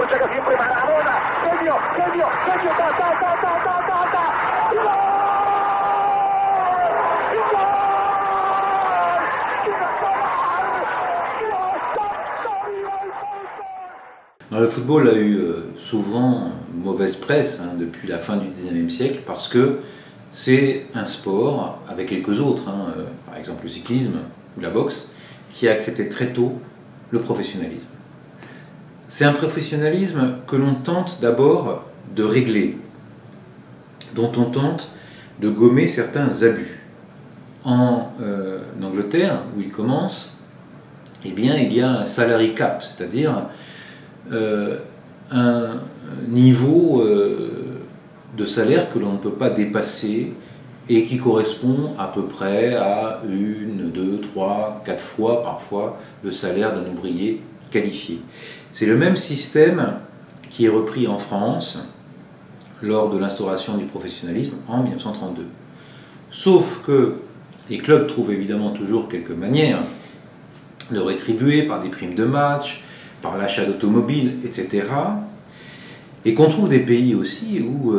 llega siempre Maradona, genio, genio, genio, ta, ta, ta, ta, ta, ta, ta, y gol, y gol, y gol. Le football a eu souvent mauvaise presse depuis la fin du XIXe siècle parce que c'est un sport, avec quelques autres, par exemple le cyclisme ou la boxe, qui a accepté très tôt le professionnalisme. C'est un professionnalisme que l'on tente d'abord de régler, dont on tente de gommer certains abus. En Angleterre, où il commence, eh bien, il y a un salary cap, c'est-à-dire un niveau de salaire que l'on ne peut pas dépasser et qui correspond à peu près à 1, 2, 3, 4 fois parfois le salaire d'un ouvrier qualifié. C'est le même système qui est repris en France lors de l'instauration du professionnalisme en 1932. Sauf que les clubs trouvent évidemment toujours quelques manières de rétribuer par des primes de match, par l'achat d'automobiles, etc. Et qu'on trouve des pays aussi où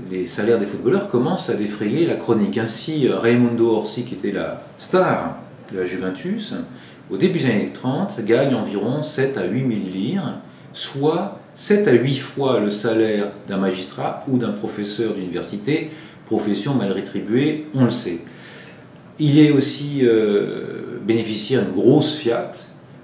les salaires des footballeurs commencent à défrayer la chronique. Ainsi, Raimundo Orsi, qui était la star de la Juventus, au début des années 30, gagne environ 7 à 8 000 lire, soit 7 à 8 fois le salaire d'un magistrat ou d'un professeur d'université, profession mal rétribuée, on le sait. Il est aussi bénéficiaire d'une grosse Fiat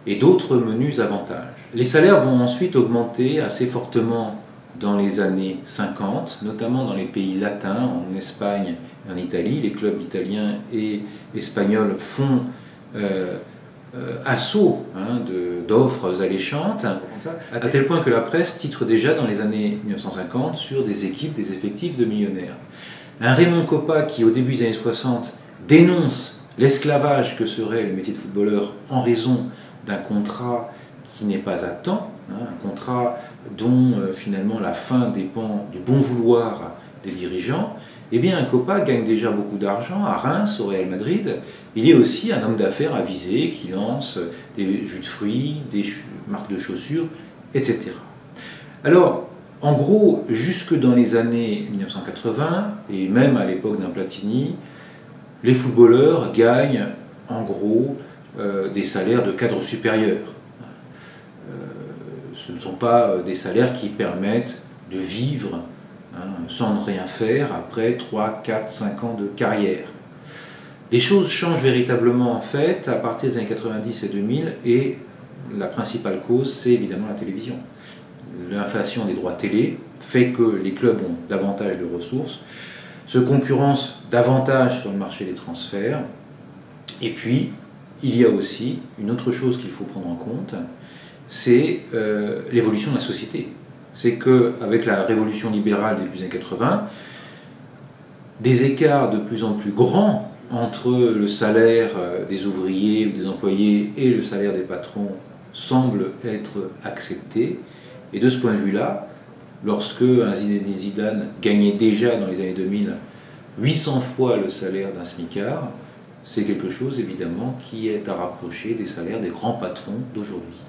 et d'autres menus avantages. Les salaires vont ensuite augmenter assez fortement dans les années 50, notamment dans les pays latins, en Espagne et en Italie. Les clubs italiens et espagnols font assaut d'offres alléchantes, à tel point que la presse titre déjà dans les années 1950 sur des équipes, des effectifs de millionnaires. Un Raymond Kopa qui, au début des années 60, dénonce l'esclavage que serait le métier de footballeur en raison d'un contrat qui n'est pas à temps, un contrat dont finalement la fin dépend du bon vouloir des dirigeants, eh bien un Kopa gagne déjà beaucoup d'argent à Reims, au Real Madrid. Il est aussi un homme d'affaires avisé qui lance des jus de fruits, des marques de chaussures, etc. Alors, en gros, jusque dans les années 1980, et même à l'époque d'un Platini, les footballeurs gagnent en gros des salaires de cadre supérieur. Ce ne sont pas des salaires qui permettent de vivre sans ne rien faire après 3, 4, 5 ans de carrière. Les choses changent véritablement en fait à partir des années 90 et 2000 et la principale cause c'est évidemment la télévision. L'inflation des droits télé fait que les clubs ont davantage de ressources, se concurrencent davantage sur le marché des transferts et puis il y a aussi une autre chose qu'il faut prendre en compte, c'est l'évolution de la société. C'est qu'avec la révolution libérale des années 80, des écarts de plus en plus grands entre le salaire des ouvriers ou des employés et le salaire des patrons semblent être acceptés. Et de ce point de vue-là, lorsque un Zinedine Zidane gagnait déjà dans les années 2000 800 fois le salaire d'un smicard, c'est quelque chose évidemment qui est à rapprocher des salaires des grands patrons d'aujourd'hui.